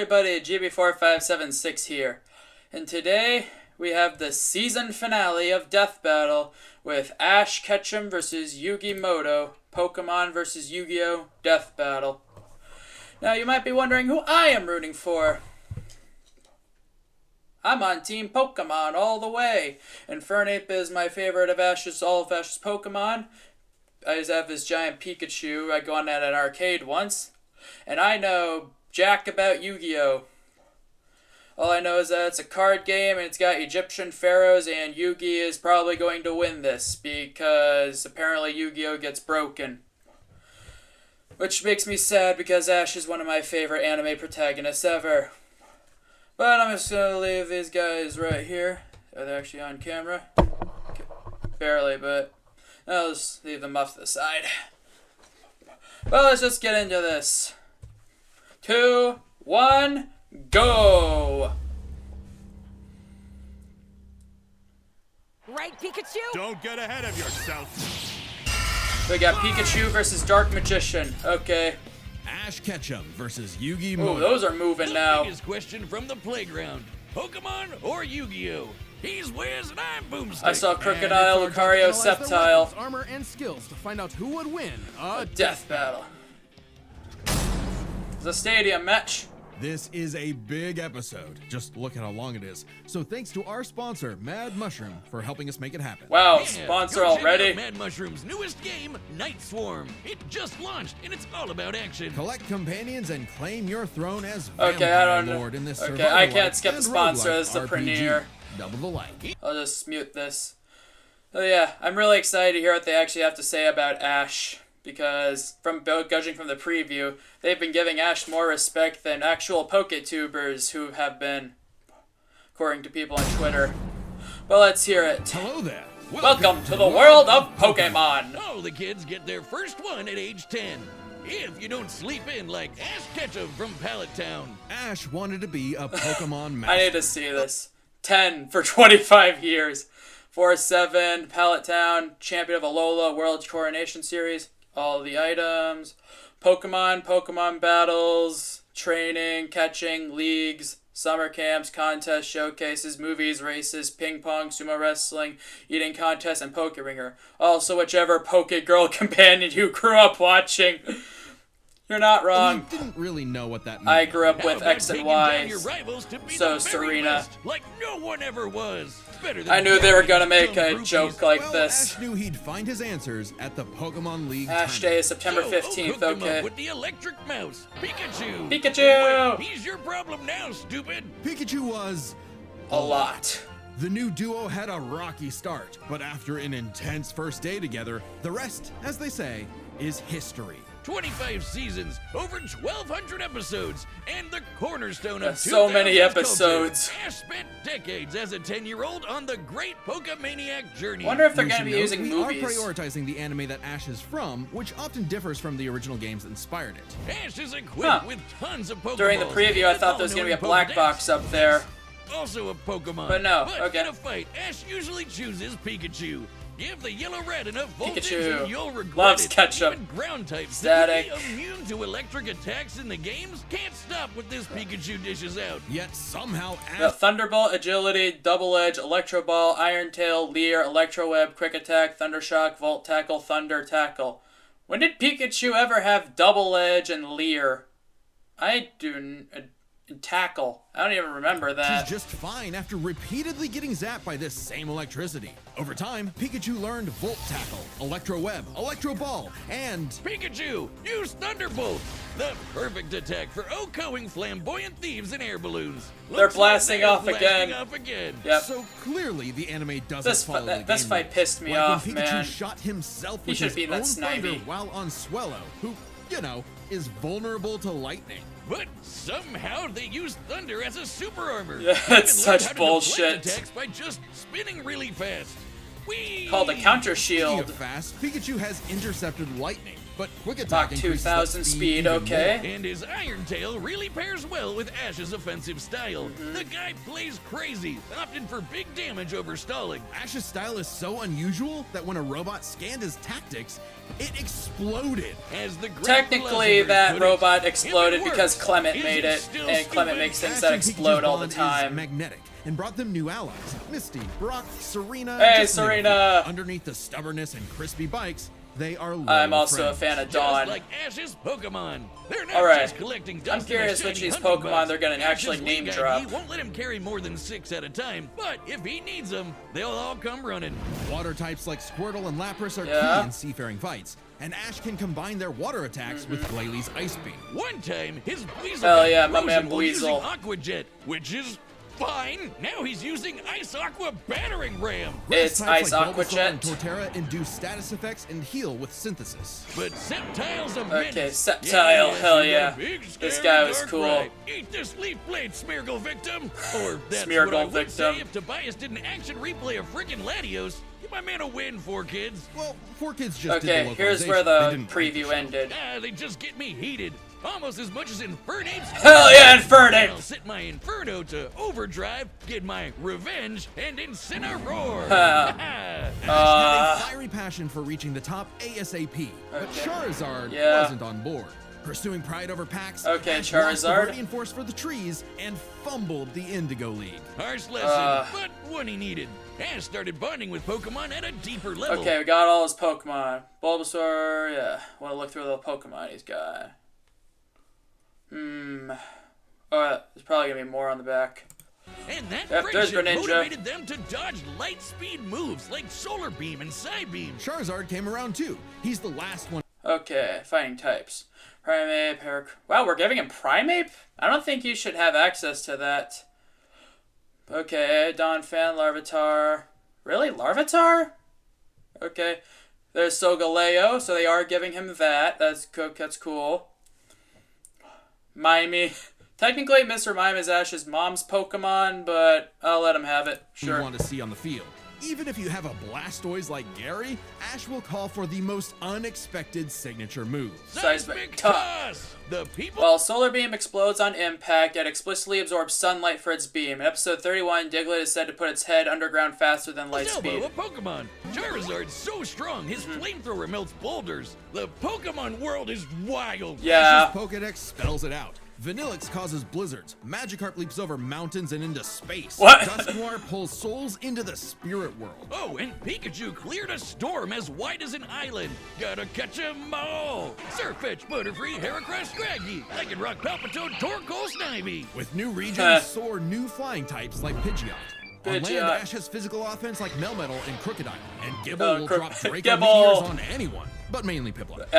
everybody, GB4576 here, and today we have the season finale of Death Battle with Ash Ketchum versus Yugi Muto, Pokemon versus Yu-Gi-Oh! Death Battle. Now you might be wondering who I am rooting for. I'm on Team Pokemon all the way, and Fernape is my favorite of all of Ash's Pokemon. I just have this giant Pikachu I got at an arcade once, and I know jack about Yu-Gi-Oh! All I know is that it's a card game and it's got Egyptian pharaohs, and Yugi is probably going to win this because apparently Yu-Gi-Oh! Gets broken. Which makes me sad because Ash is one of my favorite anime protagonists ever. But I'm just going to leave these guys right here. Are they actually on camera? Okay. Barely, but I'll just leave them off to the side. Well, let's just get into this. 2, 1, go! Right, Pikachu? Don't get ahead of yourself. We got Pikachu versus Dark Magician. Okay. Ash Ketchum versus Yugi Oh, Muto. those are moving now. The biggest question from the playground: Pokemon or Yu-Gi-Oh? He's Wiz and I'm Boomstick. I saw Crocodile, Lucario, Sceptile. Armor and skills to find out who would win a Death Battle. It's a stadium match. This is a big episode. Just look at how long it is. So thanks to our sponsor, Mad Mushroom, for helping us make it happen. Wow, Yeah, sponsor go check already. out Mad Mushroom's newest game, Night Swarm. It just launched and it's all about action. Collect companions and claim your throne as Okay, I don't know. Lord in this Okay, I can't survival-like skip the and sponsor. roguelike This is the RPG. premiere. Double the like. I'll just mute this. Oh yeah, I'm really excited to hear what they actually have to say about Ash, because judging from the preview, they've been giving Ash more respect than actual PokeTubers who have been, according to people on Twitter. Well, let's hear it. Hello there. Welcome to the world of Pokemon! All the kids get their first one at age 10. If you don't sleep in like Ash Ketchum from Pallet Town. Ash wanted to be a Pokemon master. I need to see this. 10 for 25 years. 4-7, Pallet Town, champion of Alola, World Coronation Series. All the items. Pokemon battles, training, catching, leagues, summer camps, contests, showcases, movies, races, ping pong, sumo wrestling, eating contests, and Pokeringer. Also, whichever Pokegirl companion you grew up watching. You're not wrong. You didn't really know what that meant. I grew up How with about X and taking down your Y's. rivals to be So, the very Serena. best, like no one ever was. Better than I knew they were gonna some make a groupies. joke like Well, this. Ash knew he'd find his answers at the Pokemon League Ash tournament. Day is September So, 15th, hooked him up okay. with the electric mouse, Pikachu. Pikachu! He's your problem now, stupid. Pikachu was... A lot. The new duo had a rocky start, but after an intense first day together, the rest, as they say, is history. 25 seasons, over 1,200 episodes, and the cornerstone of That's so many 2000s episodes. culture. Ash spent decades as a 10-year-old on the great Pokemaniac journey. Wonder if they're You gonna should be note using we movies. are prioritizing the anime that Ash is from, which often differs from the original games that inspired it. Ash is equipped Huh. with tons of Pokeballs. During the preview, I thought there was gonna be a black box up there. Also a Pokemon. But no, But okay. in a fight, Ash usually chooses Pikachu. Give the yellow red enough voltage Pikachu and you'll regret loves it. ketchup. Even ground types Static. that can be immune to electric attacks in the games can't stop what this Pikachu dishes out. Yet somehow The Ash... Thunderbolt, Agility, Double Edge, Electro Ball, Iron Tail, Leer, Electro Web, Quick Attack, Thunder Shock, Volt Tackle, Thunder Tackle. When did Pikachu ever have Double Edge and Leer? I do... Tackle. I don't even remember that. She's just fine after repeatedly getting zapped by this same electricity. Over time, Pikachu learned Volt Tackle, Electro Web, Electro Ball, and... Pikachu, use Thunderbolt! The perfect attack for OHKOing flamboyant thieves in air balloons. They're Looks like blasting they're off blasting again. off again. Yep. So clearly the anime doesn't This follow fi- the this game fight rules. pissed me like off, when Pikachu man. shot himself He with should his be in that own thunder Snivy. while on Swellow, who, you know, is vulnerable to lightning. But somehow they use thunder as a super armor. Yeah, They that's even learned such how to deflect bullshit. attacks by just spinning really fast. Whee! Called a counter Speaking shield. of fast, Pikachu has intercepted lightning, but quick attack Mach increases 2000 that speed, even okay. more. And his Iron Tail really pairs well with Ash's offensive style. The guy plays crazy, opting for big damage over stalling. Ash's style is so unusual that when a robot scanned his tactics, it exploded. As the great Technically, philosophers that put it, robot if exploded it because works, Clement is made it it, still and Clement stupid? makes things Ash that and Pikachu's explode all the bond is time. magnetic and brought them new allies. Misty, Brock, Serena. Hey, just to name a Serena. few. Underneath the stubbornness and crispy bikes, they are loyal I'm also a friends. fan of Just Dawn. like Ash's Pokemon. They're not Alright. just collecting dust I'm curious in a which shiny these hunting Pokemon box. they're gonna Ash's actually name league drop. ID won't let him carry more than 6 at a time, but if he needs them, they'll all come running. Water types like Squirtle and Lapras are Yeah. key in seafaring fights, and Ash can combine their water attacks with Glalie Ice Beam. One time, his Weasel Hell got yeah, my frozen man while using Weasel. Aqua Jet, which is fine. Now he's using Ice Aqua Battering Ram. It's Grass types Ice like Aqua Bulbasaur Jet. and Torterra induce status effects and heal with synthesis. But Sceptile's a Okay, menace. Sceptile, hell you yeah. got a big, This scary guy was dark cool. rat. Eat this leaf blade, Smeargle victim. Or that's Smeargle what I would victim. say if Tobias did an action replay of frickin' Latios. Give my man a win, 4Kids. Well, 4Kids just did Okay, the here's where localization. They the didn't write preview ended. Ah, they just get me heated. Almost as much as Infernape's. Hell yeah, Infernape! I'll set my Inferno to overdrive, get my revenge, and Incineroar. Ash had a fiery passion for reaching the top ASAP, but Okay. Charizard Yeah. wasn't on board. Pursuing pride over packs, Okay, Ash lost the Charizard. Guardian Force for the trees and fumbled the Indigo League. Harsh lesson, but one he needed. Ash started bonding with Pokemon at a deeper level. Okay, we got all his Pokemon. Bulbasaur, yeah. Want to look through the Pokemon he's got. Alright, there's probably gonna be more on the back. And that Yep, there's friendship Greninja. motivated them to dodge light speed moves like Solar Beam and Psybeam. Charizard came around too. He's the last one. Okay, fighting types. Primeape, wow, we're giving him Primeape? I don't think you should have access to that. Okay, Donphan, Larvitar. Really? Larvitar? Okay. There's Solgaleo, so they are giving him that. That's cool. Mimey. Technically, Mr. Mime is Ash's mom's Pokemon, but I'll let him have it. You Sure. want to see on the field. Even if you have a Blastoise like Gary, Ash will call for the most unexpected signature moves. Seismic Toss. The people. While Solar Beam explodes on impact, it explicitly absorbs sunlight for its beam. In episode 31, Diglett is said to put its head underground faster than light Elbow, speed. a Pokemon. Charizard's so strong, his flamethrower melts boulders. The Pokemon world is wild. Yeah. Ash's Pokedex spells it out. Vanillix causes blizzards. Magikarp leaps over mountains and into space. What? Dusknoir pulls souls into the spirit world. Oh, and Pikachu cleared a storm as wide as an island. Gotta catch 'em all. Surfetch, Butterfree, Heracross, Scraggy, Lycanroc, Palpitoad, Torkoal, Snivy. With new regions, soar new flying types like Pidgeot. On land, Pidgeot. Ash has physical offense like Melmetal and Crocodile, and Gibble Oh, will drop Draco Gibble. Meteors on anyone, but mainly Piplup.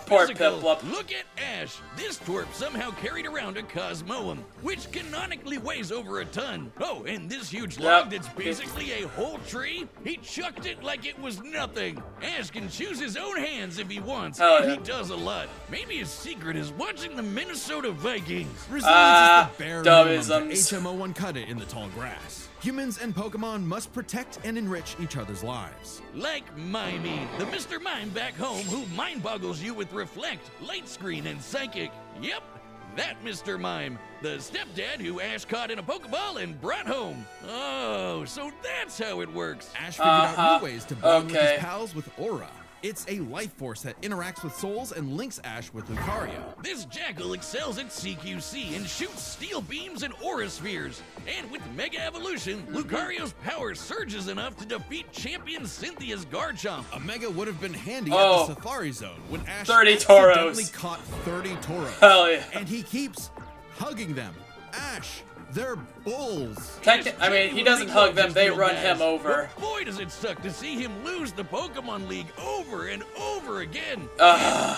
Poor Physical. Piplup. Look at Ash. This twerp somehow carried around a Cosmoem, which canonically weighs over a ton. Oh, and this huge log that's basically a whole tree, he chucked it like it was nothing. Ash can choose his own hands if he wants, Hell and yeah. he does a lot. Maybe his secret is watching the Minnesota Vikings. Resilience is the bare minimum dumbisms. to HMO1 cut it in the tall grass. Humans and Pokemon must protect and enrich each other's lives. Like Mimey, the Mr. Mime back home who mind boggles you with Reflect, Light Screen, and Psychic. Yep, that Mr. Mime. The stepdad who Ash caught in a Pokeball and brought home. Oh, so that's how it works. Ash figured out new ways to bond with Okay. his pals with Aura. It's a life force that interacts with souls and links Ash with Lucario. This Jackal excels at CQC and shoots steel beams and aura spheres. And with Mega Evolution, Lucario's power surges enough to defeat champion Cynthia's Garchomp. A Mega would have been handy Oh. at the Safari Zone when Ash 30 accidentally Tauros. caught 30 Tauros. Hell yeah. And he keeps hugging them. Ash, they're bulls. I mean, he doesn't hug them, they run him over. But boy, does it suck to see him lose the Pokemon League over and over again.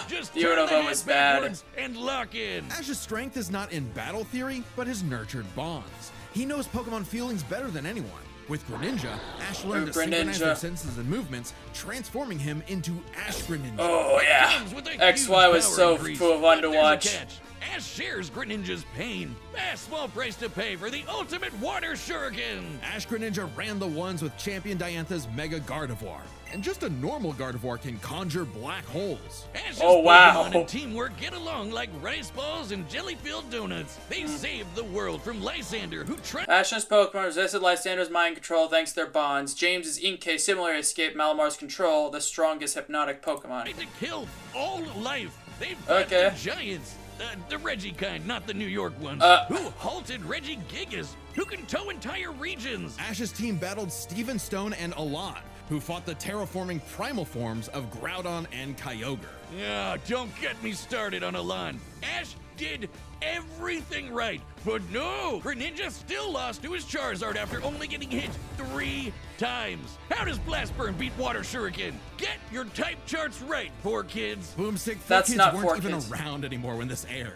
Just the turn the Unova head was bad. backwards and lock in. Ash's strength is not in battle theory, but his nurtured bonds. He knows Pokemon feelings better than anyone. With Greninja, Ash learned to synchronize their senses and movements, transforming him into Ash Greninja. Oh, yeah. Comes with a XY huge was power so increase, fun but to there's a watch. catch. Ash shares Greninja's pain. A small price to pay for the ultimate water shuriken. Ash Greninja ran the ones with Champion Diantha's Mega Gardevoir. And just a normal Gardevoir can conjure black holes. Ash's Oh, wow. Pokemon and teamwork get along like rice balls and jelly-filled donuts. They saved the world from Lysander, who tried Ash's Pokemon resisted Lysander's mind control thanks to their bonds. James's Inkay similarly escaped Malamar's control, the strongest hypnotic Pokemon. to kill all life. They've got Okay. the giants. The Reggie kind, not the New York ones. Who halted Reggie Gigas, who can tow entire regions. Ash's team battled Steven Stone and Alon, who fought the terraforming primal forms of Groudon and Kyogre. Yeah, don't get me started on Alon. Ash did everything right, but no! Greninja still lost to his Charizard after only getting hit 3 times. How does Blast Burn beat Water Shuriken? Get your type charts right, 4Kids. Boomstick 4 That's Kids not weren't 4 even Kids. around anymore when this aired.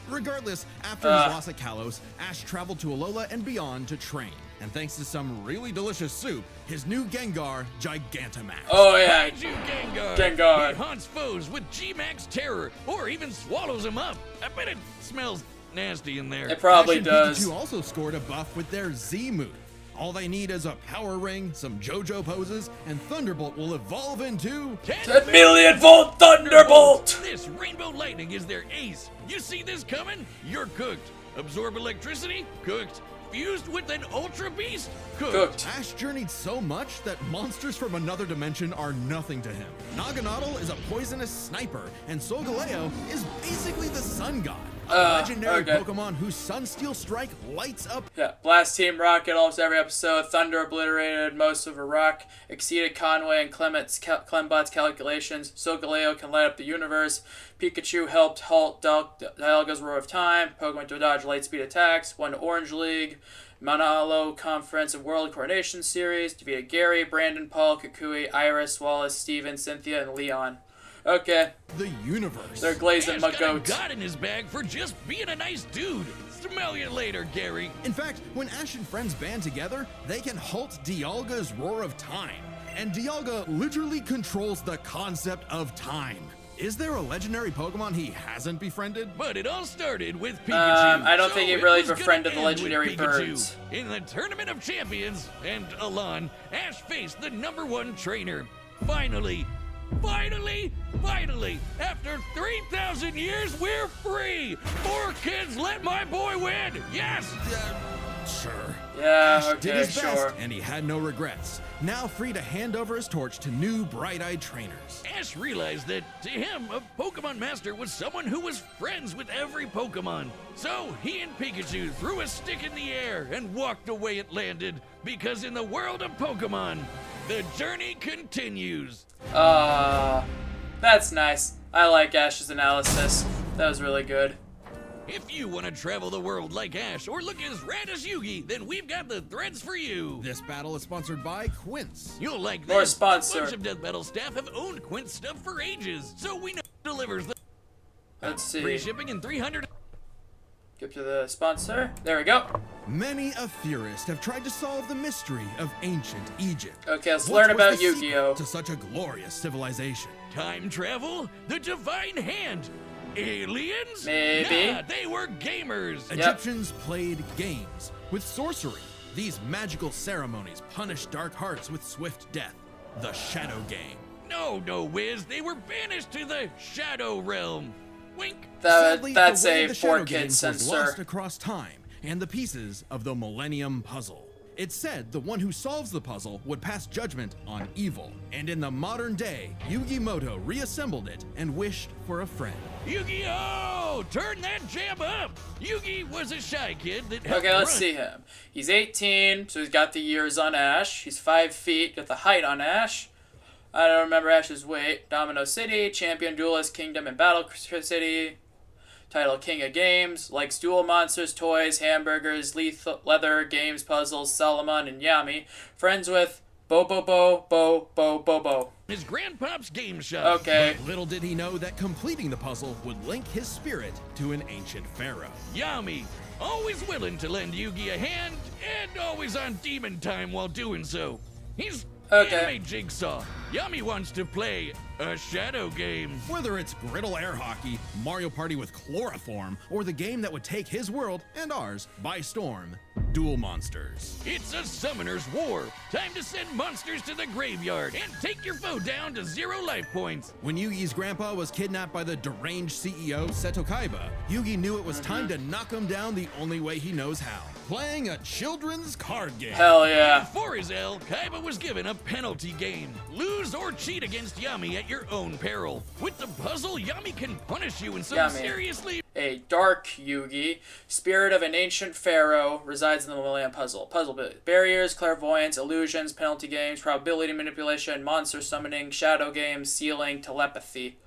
Regardless, after his loss at Kalos, Ash traveled to Alola and beyond to train. And thanks to some really delicious soup, his new Gengar, Gigantamax. Oh yeah, Kaiju Gengar. Gengar. He haunts foes with G-Max Terror, or even swallows them up. I bet it smells nasty in there. it probably Ash and does. Pikachu also scored a buff with their Z move. All they need is a power ring, some JoJo poses, and Thunderbolt will evolve into 10 million volt Thunderbolt! This Rainbow Lightning is their ace. You see this coming? You're cooked. Absorb electricity? Cooked. Fused with an Ultra Beast? Cooked. Ash journeyed so much that monsters from another dimension are nothing to him. Naganadel is a poisonous sniper, and Solgaleo is basically the sun god. A legendary okay. Pokemon whose Sunsteel Strike lights up. Yeah, Blast Team Rocket almost every episode. Thunder obliterated most of Iraq, exceeded Conway and Clembot's calculations. Solgaleo can light up the universe. Pikachu helped halt Dialga's Roar of Time. Pokemon to dodge light speed attacks. Won Orange League, Manalo Conference and World Coronation Series. Defeated Gary, Brandon, Paul, Kukui, Iris, Wallace, Steven, Cynthia, and Leon. Okay, The universe. they're glazing Ash my got a goats. god in his bag for just being a nice dude. Smell you later, Gary. In fact, when Ash and friends band together, they can halt Dialga's Roar of Time. And Dialga literally controls the concept of time. Is there a legendary Pokemon he hasn't befriended? But it all started with Pikachu. I don't think he it really was gonna befriended the end with legendary Pikachu. birds. In the Tournament of Champions and Alon, Ash faced the #1 trainer. Finally, after 3,000 years, we're free. 4Kids, let my boy win. Yes. Sure. Yeah, Ash did okay, his sure. best, and he had no regrets. Now free to hand over his torch to new bright-eyed trainers. Ash realized that to him, a Pokemon Master was someone who was friends with every Pokemon. So he and Pikachu threw a stick in the air and walked the way it landed. Because in the world of Pokemon, the journey continues. That's nice. I like Ash's analysis. That was really good. If you want to travel the world like Ash or look as rad as Yugi, then we've got the threads for you. This battle is sponsored by Quince. You'll like More this. sponsor. A bunch of Death Metal staff have owned Quince stuff for ages, so we know it delivers the Let's see. free shipping in 300. Get to the sponsor. There we go. Many a theorist have tried to solve the mystery of ancient Egypt. Okay, let's What learn was about the Yu-Gi-Oh! secret to such a glorious civilization? Time travel? The Divine Hand? Aliens? Maybe. Nah, they were gamers. Egyptians played games with sorcery. These magical ceremonies punished dark hearts with swift death. The Shadow Game. No, Wiz. They were banished to the Shadow Realm. Wink. Sadly, That's the way a the Shadow 4 Game kid was censor. lost across time and the pieces of the Millennium Puzzle. It's said the one who solves the puzzle would pass judgment on evil. And in the modern day, Yugi Muto reassembled it and wished for a friend. Yu-Gi-Oh! Turn that jam up! Yugi was a shy kid that helped Okay, let's run. see him. He's 18, so he's got the years on Ash. He's 5 feet, got the height on Ash. I don't remember Ash's weight. Domino City, Champion Duelist Kingdom and Battle City. Title King of Games. Likes duel monsters, toys, hamburgers, leather, games, puzzles, Solomon, and Yami. Friends with Bo. His grandpop's game shop. Okay. But little did he know that completing the puzzle would link his spirit to an ancient pharaoh. Yami, always willing to lend Yugi a hand, and always on demon time while doing so. He's Okay. Anime Jigsaw. Yami wants to play a shadow game. Whether it's griddle air hockey, Mario Party with chloroform, or the game that would take his world and ours by storm, Duel Monsters. It's a summoner's war. Time to send monsters to the graveyard and take your foe down to 0 life points. When Yugi's grandpa was kidnapped by the deranged CEO Seto Kaiba, Yugi knew it was time to knock him down the only way he knows how, playing a children's card game. Hell yeah. For his L, Kaiba was given a penalty game. Lose or cheat against Yami at your own peril. With the puzzle, Yami can punish you in some Yami. seriously... A dark Yugi, spirit of an ancient pharaoh, resides in the Millennium Puzzle. Puzzle barriers, clairvoyance, illusions, penalty games, probability manipulation, monster summoning, shadow games, sealing, telepathy.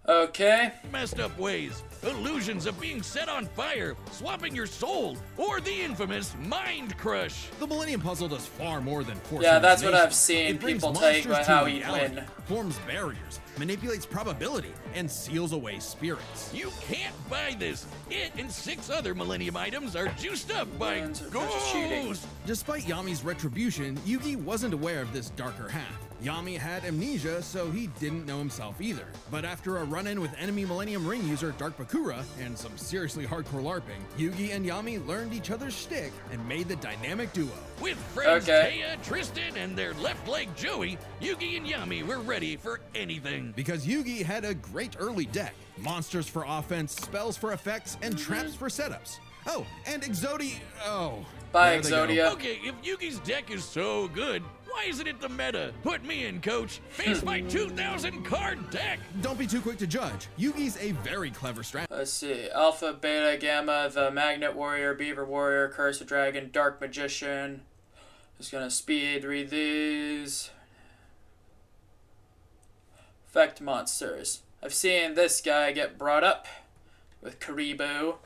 Okay. messed up ways. Illusions of being set on fire, swapping your soul, or the infamous Mind Crush. The Millennium Puzzle does far more than force Yeah, that's what imagination. I've seen It brings people take monsters about to how he'd reality, win. forms barriers, manipulates probability, and seals away spirits. You can't buy this. It and 6 other Millennium items are juiced up by Wins or versus cheating. ghosts. Despite Yami's retribution, Yugi wasn't aware of this darker half. Yami had amnesia, so he didn't know himself either. But after a run-in with enemy Millennium Ring user Dark Bakura and some seriously hardcore LARPing, Yugi and Yami learned each other's shtick and made the dynamic duo. With friends Okay. Taya, Tristan, and their left leg Joey, Yugi and Yami were ready for anything. Because Yugi had a great early deck. Monsters for offense, spells for effects, and traps for setups. Oh, and Bye, there they go. Exodia. Okay, if Yugi's deck is so good, why isn't it the meta? Put me in, coach. Face my 2,000 card deck. Don't be too quick to judge. Yugi's a very clever strategist. Let's see. Alpha, Beta, Gamma, the Magnet Warrior, Beaver Warrior, Curse of Dragon, Dark Magician. Just gonna speed read these. Effect monsters. I've seen this guy get brought up with Karibo.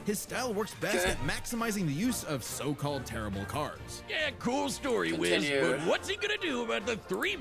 His style works best Okay. at maximizing the use of so-called terrible cards. Yeah, cool story, Wiz. Continue. But what's he gonna do about the 3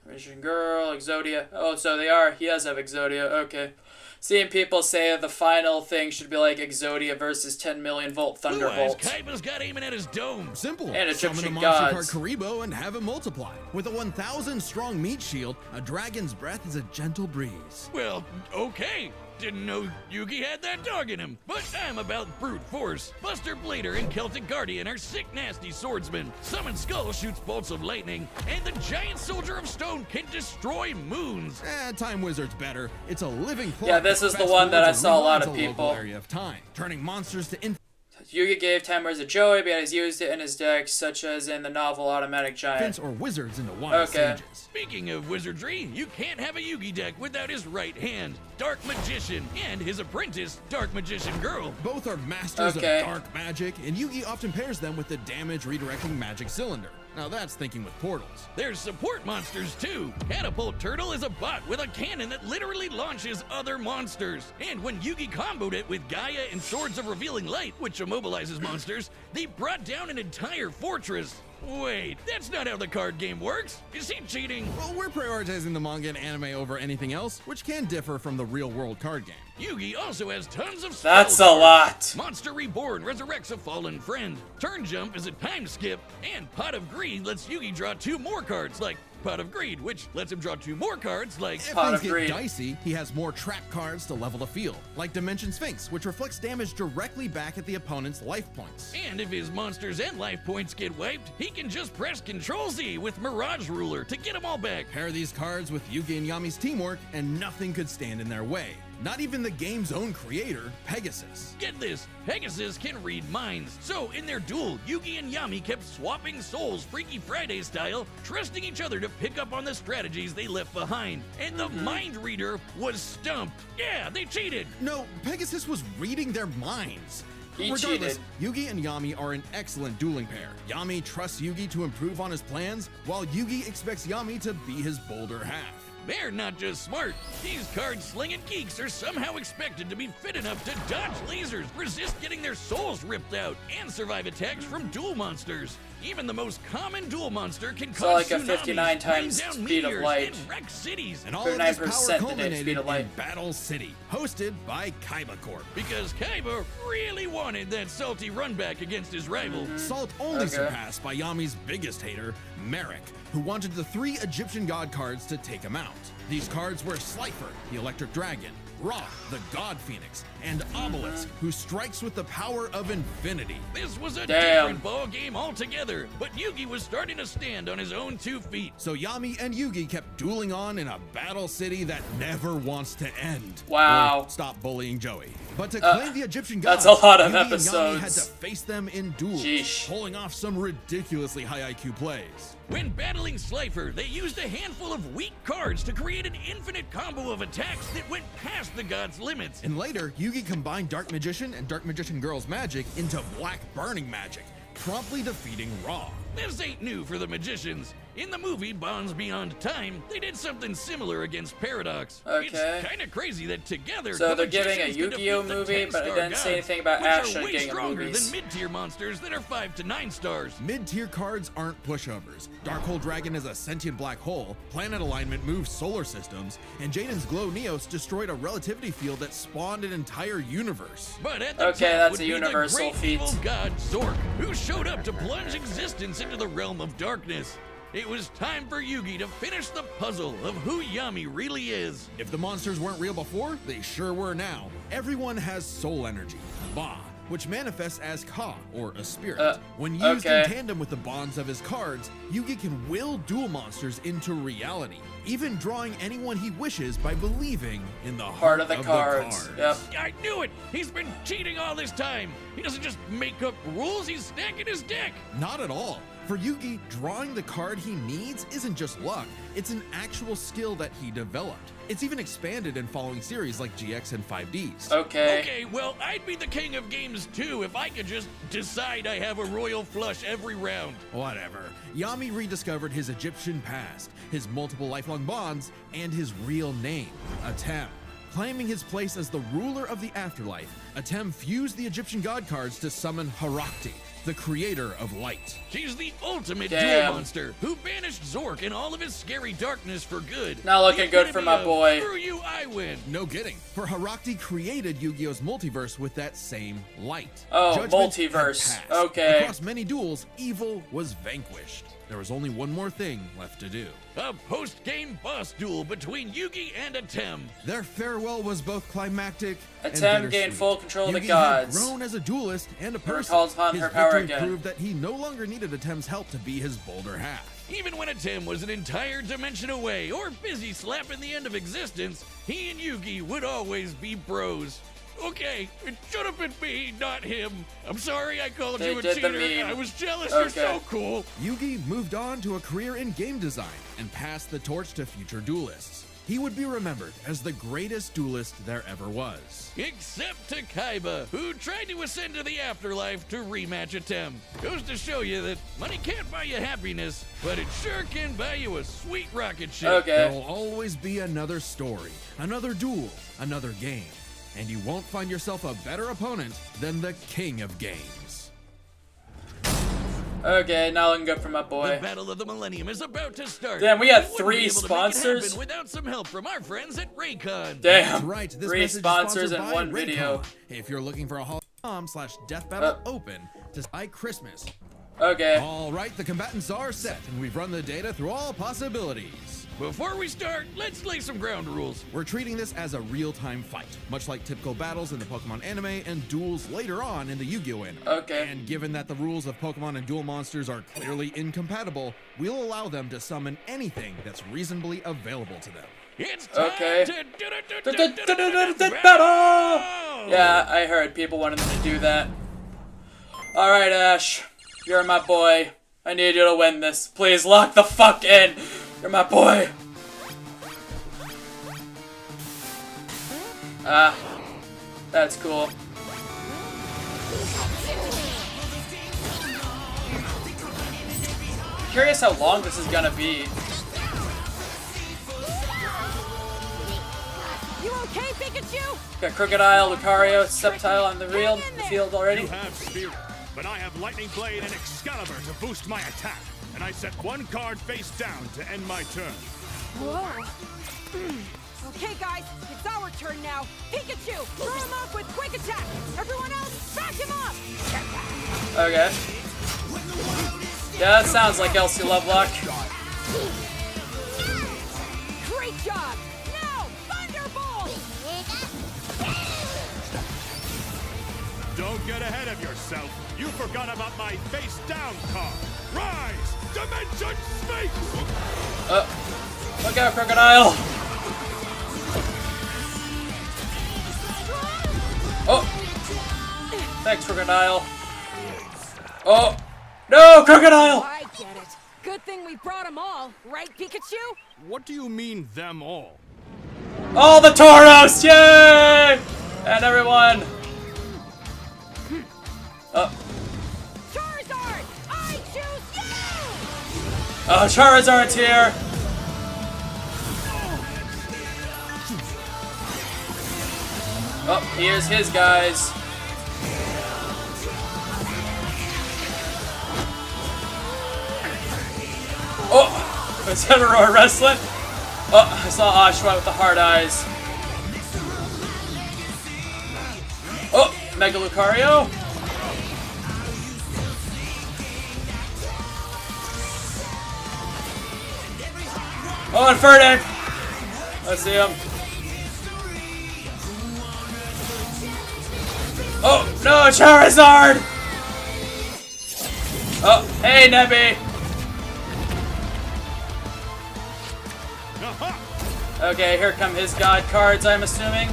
Vision Girl, Exodia. Oh, so they are. He does have Exodia. Okay. Seeing people say the final thing should be like Exodia versus 10 million volt blue eyes Thunderbolt. Kaiba's got aiming at his dome? Simple. And Summon a Egyptian monster gods. card Karibo and have it multiply. With a 1,000 strong meat shield, a dragon's breath is a gentle breeze. Well, okay. Didn't know Yugi had that dog in him. But I'm about brute force. Buster Blader and Celtic Guardian are sick, nasty swordsmen. Summon Skull shoots bolts of lightning. And the giant soldier of stone can destroy moons. Time Wizard's better. It's a living clock. Yeah, this that is the fast one that I forwards saw a lot rewinds of local people. area of time, turning monsters to Yugi gave Timers a Joey, but has used it in his decks, such as in the novel Automatic Giant. infants or wizards into wise Okay. sages. Speaking of wizardry, you can't have a Yugi deck without his right hand, Dark Magician, and his apprentice, Dark Magician Girl. Both are masters Okay. of dark magic, and Yugi often pairs them with the damage redirecting magic cylinder. Now that's thinking with portals. There's support monsters too. Catapult Turtle is a bot with a cannon that literally launches other monsters. And when Yugi comboed it with Gaia and Swords of Revealing Light, which immobilizes monsters, they brought down an entire fortress. Wait, that's not how the card game works. Is he cheating? Well, we're prioritizing the manga and anime over anything else, which can differ from the real-world card game. Yugi also has tons of That's spell a cards. lot. Monster Reborn resurrects a fallen friend. Turn Jump is a time skip. And Pot of Greed lets Yugi draw 2 more cards, like Pot of Greed, which lets him draw 2 more cards, like... If Pot things of get greed. dicey, he has more trap cards to level the field, like Dimension Sphinx, which reflects damage directly back at the opponent's life points. And if his monsters and life points get wiped, he can just press Ctrl-Z with Mirage Ruler to get them all back. Pair these cards with Yugi and Yami's teamwork, and nothing could stand in their way. Not even the game's own creator, Pegasus. Get this, Pegasus can read minds. So in their duel, Yugi and Yami kept swapping souls Freaky Friday style, trusting each other to pick up on the strategies they left behind. And the mind reader was stumped. Yeah, they cheated. No, Pegasus was reading their minds. He Regardless, cheated. Yugi and Yami are an excellent dueling pair. Yami trusts Yugi to improve on his plans, while Yugi expects Yami to be his bolder half. They're not just smart. These card-slinging geeks are somehow expected to be fit enough to dodge lasers, resist getting their souls ripped out, and survive attacks from duel monsters. Even the most common duel monster can So cause like a tsunamis, 59 times rain down speed of meteors, light. and wreck cities. And all of 39% this the power speed culminated of light. in Battle City, hosted by Kaiba Corp. Because Kaiba really wanted that salty run back against his rival. Salt only Okay. surpassed by Yami's biggest hater, Merrick, who wanted the 3 Egyptian god cards to take him out. These cards were Slifer, the Electric Dragon, Ra, the God Phoenix, and Obelisk, who strikes with the power of infinity. This was a Damn. different ball game altogether, but Yugi was starting to stand on his own 2 feet. So Yami and Yugi kept dueling on in a battle city that never wants to end. Wow. Or stop bullying Joey. But to claim the Egyptian gods, that's a lot of Yugi and Yami episodes. had to face them in duels, Sheesh. pulling off some ridiculously high IQ plays. When battling Slifer, they used a handful of weak cards to create an infinite combo of attacks that went past the god's limits. And later, Yugi combined Dark Magician and Dark Magician Girl's magic into Black Burning magic, promptly defeating Ra. This ain't new for the magicians. In the movie Bonds Beyond Time, they did something similar against Paradox. Okay. It's kind of crazy that together, So the they're giving a magicians could Yu-Gi-Oh defeat the movie, 10-star but it didn't say gods, anything about which Ash are way getting a stronger movies. than mid-tier monsters that are 5 to 9 stars. Mid-tier cards aren't pushovers. Darkhold Dragon is a sentient black hole, planet alignment moves solar systems, and Jaden's Glow Neos destroyed a relativity field that spawned an entire universe. But at the Okay, top that's would a be universal the great feat. evil god Zork, who showed up to plunge existence into the realm of darkness. It was time for Yugi to finish the puzzle of who Yami really is. If the monsters weren't real before, they sure were now. Everyone has soul energy, Ba, which manifests as Ka, or a spirit. When used okay. in tandem with the bonds of his cards, Yugi can will duel monsters into reality, even drawing anyone he wishes by believing in the heart Part of the cards. Yep. I knew it! He's been cheating all this time! He doesn't just make up rules, he's stacking his deck! Not at all. For Yugi, drawing the card he needs isn't just luck, it's an actual skill that he developed. It's even expanded in following series like GX and 5Ds. Okay. Okay, well, I'd be the king of games too if I could just decide I have a royal flush every round. Whatever. Yami rediscovered his Egyptian past, his multiple lifelong bonds, and his real name, Atem. Claiming his place as the ruler of the afterlife, Atem fused the Egyptian god cards to summon Harakti, the creator of light. She's the ultimate Damn. duel monster who banished Zork and all of his scary darkness for good. Not looking The good for my epitome of, boy. Screw you, I win. No kidding, for Harakti created Yu-Gi-Oh's multiverse with that same light. Oh, Judgment had multiverse. passed. Okay. Across many duels, evil was vanquished. There was only one more thing left to do. A post-game boss duel between Yugi and Atem. Their farewell was both climactic and Atem bittersweet. gained full control of the Yugi gods. had grown as a duelist and a person. called upon His her power victory again. proved that he no longer needed Atem's help to be his bolder half. Even when Atem was an entire dimension away or busy slapping the end of existence, he and Yugi would always be bros. Okay, it should have been me, not him. I'm sorry I called They you a did the cheater. meme. I was jealous. Okay. You're so cool. Yugi moved on to a career in game design and passed the torch to future duelists. He would be remembered as the greatest duelist there ever was. Except to Kaiba, who tried to ascend to the afterlife to rematch Atem. Goes to show you that money can't buy you happiness, but it sure can buy you a sweet rocket ship. Okay. There will always be another story, another duel, another game. And you won't find yourself a better opponent than the king of games. Okay, not looking good for my The boy. Battle of the Millennium is about to start. Damn, we had wouldn't 3 be able to make it sponsors? happen without some help from our friends at Raycon. That's Damn. right, this 3 message is sponsors sponsored in by one video. Raycon. If you're looking for a Hall.com/Death Battle Open to buy Christmas. Okay. All right, the combatants are set, and we've run the data through all possibilities. Before we start, let's lay some ground rules. We're treating this as a real-time fight, much like typical battles in the Pokemon anime and duels later on in the Yu-Gi-Oh anime. Okay. And given that the rules of Pokemon and duel monsters are clearly incompatible, we'll allow them to summon anything that's reasonably available to them. It's time Okay. to Battle! Yeah, I heard people wanted them to do that. Alright, Ash. You're my boy. I need you to win this. Please lock the fuck in. You're my boy. That's cool. Curious how long this is gonna be. Got Crocodile, Lucario, Sceptile on the field already. You have Spirit, but I have Lightning Blade and Excalibur to boost my attack, and I set one card face down to end my turn. Whoa. Okay, guys, it's our turn now. Pikachu, throw him off with quick attack. Everyone else, back him up. Okay. Yeah, that sounds like Elsie Lovelock. Great job. Now, Thunderbolt. Don't get ahead of yourself. You forgot about my face down card. Rise, Dimension Sphinx. Look out, Crocodile. Oh! Thanks, Crocodile. Oh! No, Crocodile! I get it. Good thing we brought them all, right, Pikachu? What do you mean, them all? All the Tauros! Yay! And everyone! Charizard, I choose you! Oh, Charizard's here! Oh, here's his guys. Oh! Is that Aurora wrestling? Oh, I saw Oshawott with the hard eyes. Oh! Mega Lucario? Oh, Infernape! Let's see him. Oh, no, Charizard! Oh, hey, Nebby! Okay, here come his god cards, I'm assuming.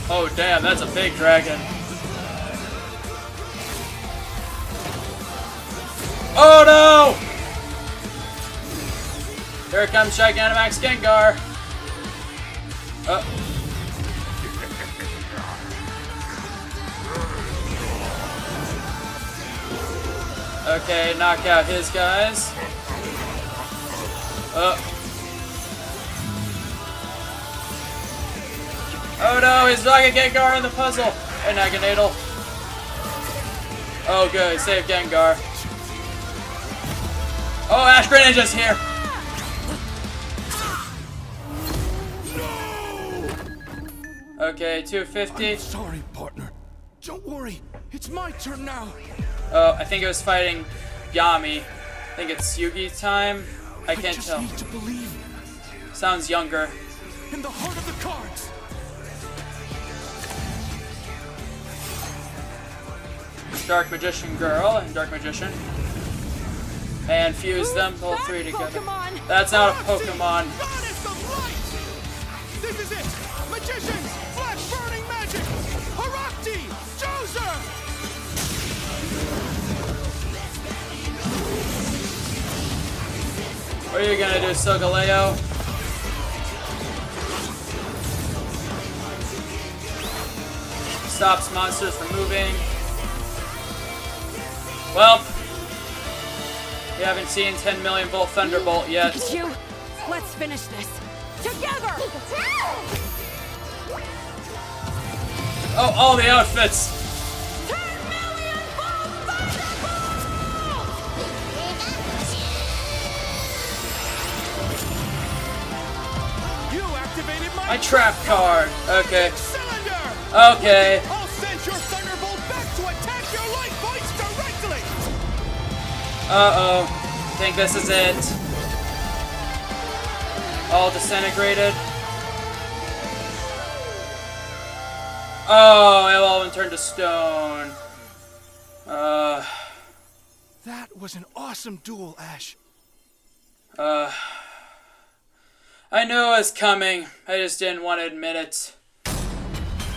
Oh, damn, that's a big dragon. Oh, no! Here comes Gigantamax Gengar. Okay, knock out his guys. Oh no, he's Rocket Gengar in the puzzle. And Naganadel. Oh good, save Gengar. Oh, Ash Greninja's here. Okay, 250. Sorry, partner. Don't worry. It's my turn now. Oh, I think it was fighting Yami. I think it's Yugi time. I can't tell. Need to believe Sounds younger. in the heart of the cards. Dark Magician Girl and Dark Magician. And fuse them all three together. Pokemon? That's not a Pokemon. Goddess of light! This is it! Magicians! Flash burning magic! Harakti! Joser! What are you gonna do, Solgaleo? Stops monsters from moving. Well, we haven't seen 10 million volt Thunderbolt yet. Pikachu, let's finish this. Together! Oh, all the outfits! 10 million volt Thunderbolt! You activated My trap card. Okay. cylinder! Okay. I'll send your Thunderbolt back to attack your light points directly! Uh-oh. Think this is it. All disintegrated. Oh, it all turned to stone. That was an awesome duel, Ash. I knew it was coming. I just didn't want to admit it.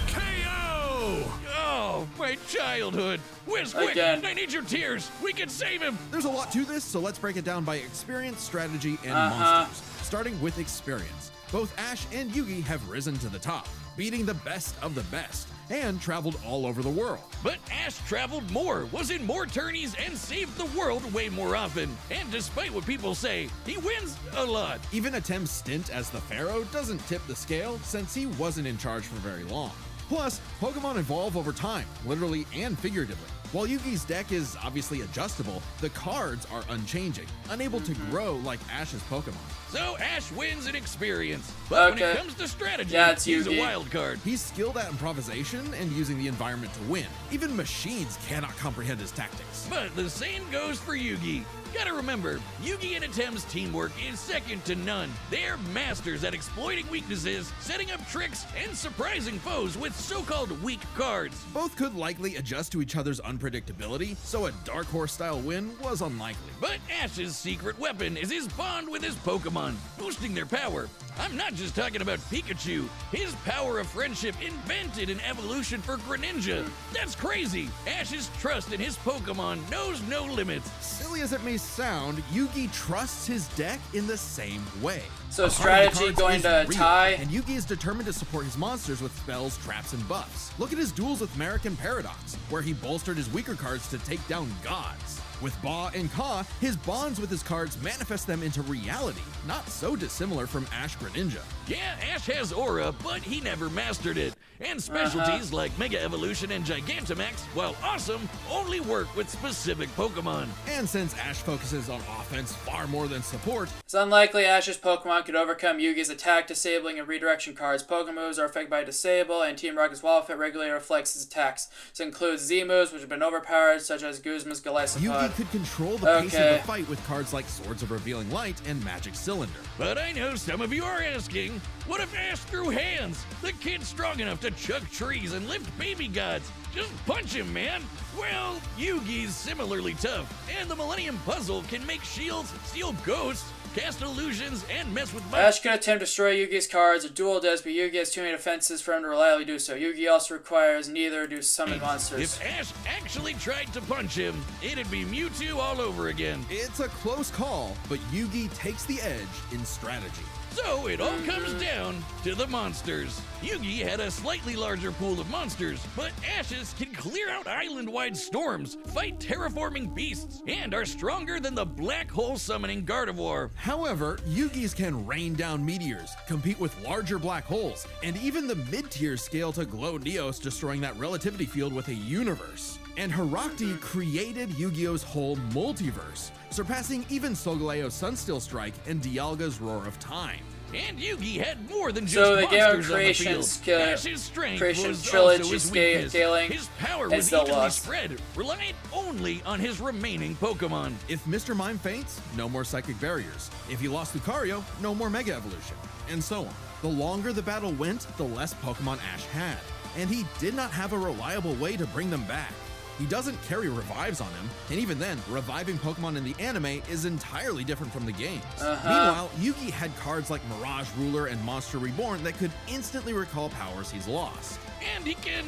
KO! Oh, my childhood. Whiz, quick! Again. I need your tears. We can save him. There's a lot to this, so let's break it down by experience, strategy, and Uh-huh. monsters. Starting with experience. Both Ash and Yugi have risen to the top. beating the best of the best, and traveled all over the world. But Ash traveled more, was in more tourneys, and saved the world way more often. And despite what people say, he wins a lot. Even Atem's stint as the Pharaoh doesn't tip the scale since he wasn't in charge for very long. Plus, Pokemon evolve over time, literally and figuratively. While Yugi's deck is obviously adjustable, the cards are unchanging, unable to grow like Ash's Pokemon. So Ash wins in experience, but when it comes to strategy, it's he's Yugi. a wild card. He's skilled at improvisation and using the environment to win. Even machines cannot comprehend his tactics. But the same goes for Yugi. Gotta remember, Yugi and Atem's teamwork is second to none. They're masters at exploiting weaknesses, setting up tricks, and surprising foes with so-called weak cards. Both could likely adjust to each other's unpredictability, so a Dark Horse-style win was unlikely. But Ash's secret weapon is his bond with his Pokemon, boosting their power. I'm not just talking about Pikachu. His power of friendship invented an evolution for Greninja. That's crazy. Ash's trust in his Pokemon knows no limits. Silly as it may sound, Yugi trusts his deck in the same way. So A part of the strategy cards going is to real, tie? And Yugi is determined to support his monsters with spells, traps, and buffs. Look at his duels with Merrick and Paradox, where he bolstered his weaker cards to take down gods. With Ba and Ka, his bonds with his cards manifest them into reality, not so dissimilar from Ash Greninja. Yeah, Ash has aura, but he never mastered it. And specialties like Mega Evolution and Gigantamax, while awesome, only work with specific Pokemon. And since Ash focuses on offense far more than support, It's unlikely Ash's Pokemon could overcome Yugi's attack, disabling, and redirection cards. Pokemon moves are affected by Disable, and Team Rocket's Wall Fit regularly reflects his attacks. This includes Z moves, which have been overpowered, such as Guzma's Golisopod. Yugi could control the pace of the fight with cards like Swords of Revealing Light and Magic Cylinder. But I know some of you are asking, what if Ash threw hands? The kid's strong enough to chuck trees and lift baby gods. Just punch him, man. Well, Yugi's similarly tough, and the Millennium Puzzle can make shields, steal ghosts, cast illusions, and mess with Ash can attempt to destroy Yugi's cards. A duel does, but Yugi has too many defenses for him to reliably do so. Yugi also requires neither to summon monsters. If Ash actually tried to punch him, it'd be Mewtwo all over again. It's a close call, but Yugi takes the edge in strategy. So it all comes down to the monsters. Yugi had a slightly larger pool of monsters, but Ash's can clear out island-wide storms, fight terraforming beasts, and are stronger than the black hole summoning Gardevoir. However, Yugi's can rain down meteors, compete with larger black holes, and even the mid-tiers scale to Glow Neos, destroying that relativity field with a universe. And Herakti created Yu-Gi-Oh's whole multiverse, surpassing even Solgaleo's Sunsteel Strike and Dialga's Roar of Time. And Yugi had more than just So the game of monsters on the creation field. skill- Ash's strength creation was trilogy also his weakness. scaling, His power and was still evenly lost. spread, relying only on his remaining Pokemon. If Mr. Mime faints, no more Psychic Barriers. If he lost Lucario, no more Mega Evolution, and so on. The longer the battle went, the less Pokemon Ash had, and he did not have a reliable way to bring them back. He doesn't carry revives on him, and even then, reviving Pokemon in the anime is entirely different from the games. Meanwhile, Yugi had cards like Mirage Ruler and Monster Reborn that could instantly recall powers he's lost. And he can,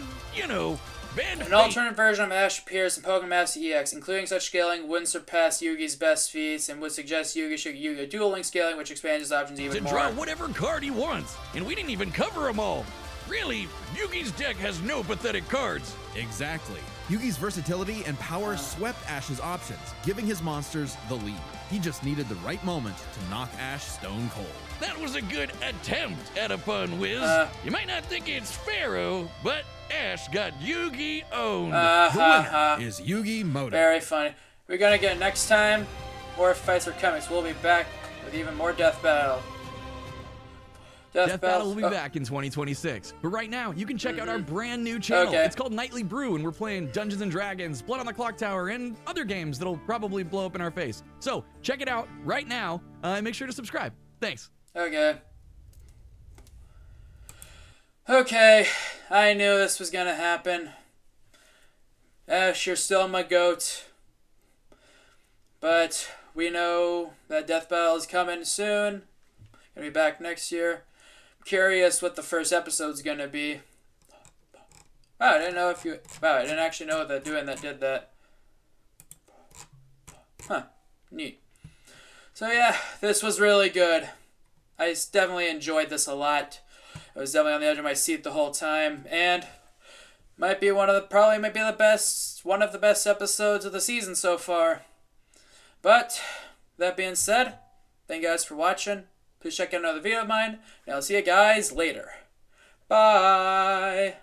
bend An fate. alternate version of Ash appears in Pokemon Master EX, including such scaling wouldn't surpass Yugi's best feats and would suggest Yugi should use a dual link scaling, which expands his options even to more. draw whatever card he wants, and we didn't even cover them all. Really, Yugi's deck has no pathetic cards. Exactly. Yugi's versatility and power swept Ash's options, giving his monsters the lead. He just needed the right moment to knock Ash stone cold. That was a good attempt at a pun, Wiz. You might not think it's Pharaoh, but Ash got Yugi owned. The winner is Yugi Muto. Very funny. We're gonna get it next time. More fights are coming, so we'll be back with even more Death Battle. Death Battle will be back in 2026. But right now, you can check out our brand new channel. Okay. It's called Nightly Brew, and we're playing Dungeons & Dragons, Blood on the Clock Tower, and other games that'll probably blow up in our face. So check it out right now, and make sure to subscribe. Thanks. Okay. Okay, I knew this was gonna happen. Ash, you're still my goat. But we know that Death Battle is coming soon. Gonna be back next year. I'm curious what the first episode's gonna be. Wow, I didn't know if you... Wow, I didn't actually know that doing that did that. Huh, neat. So yeah, this was really good. I definitely enjoyed this a lot. I was definitely on the edge of my seat the whole time, and might be one of the best episodes of the season so far. But that being said, thank you guys for watching. Please check out another video of mine, and I'll see you guys later. Bye.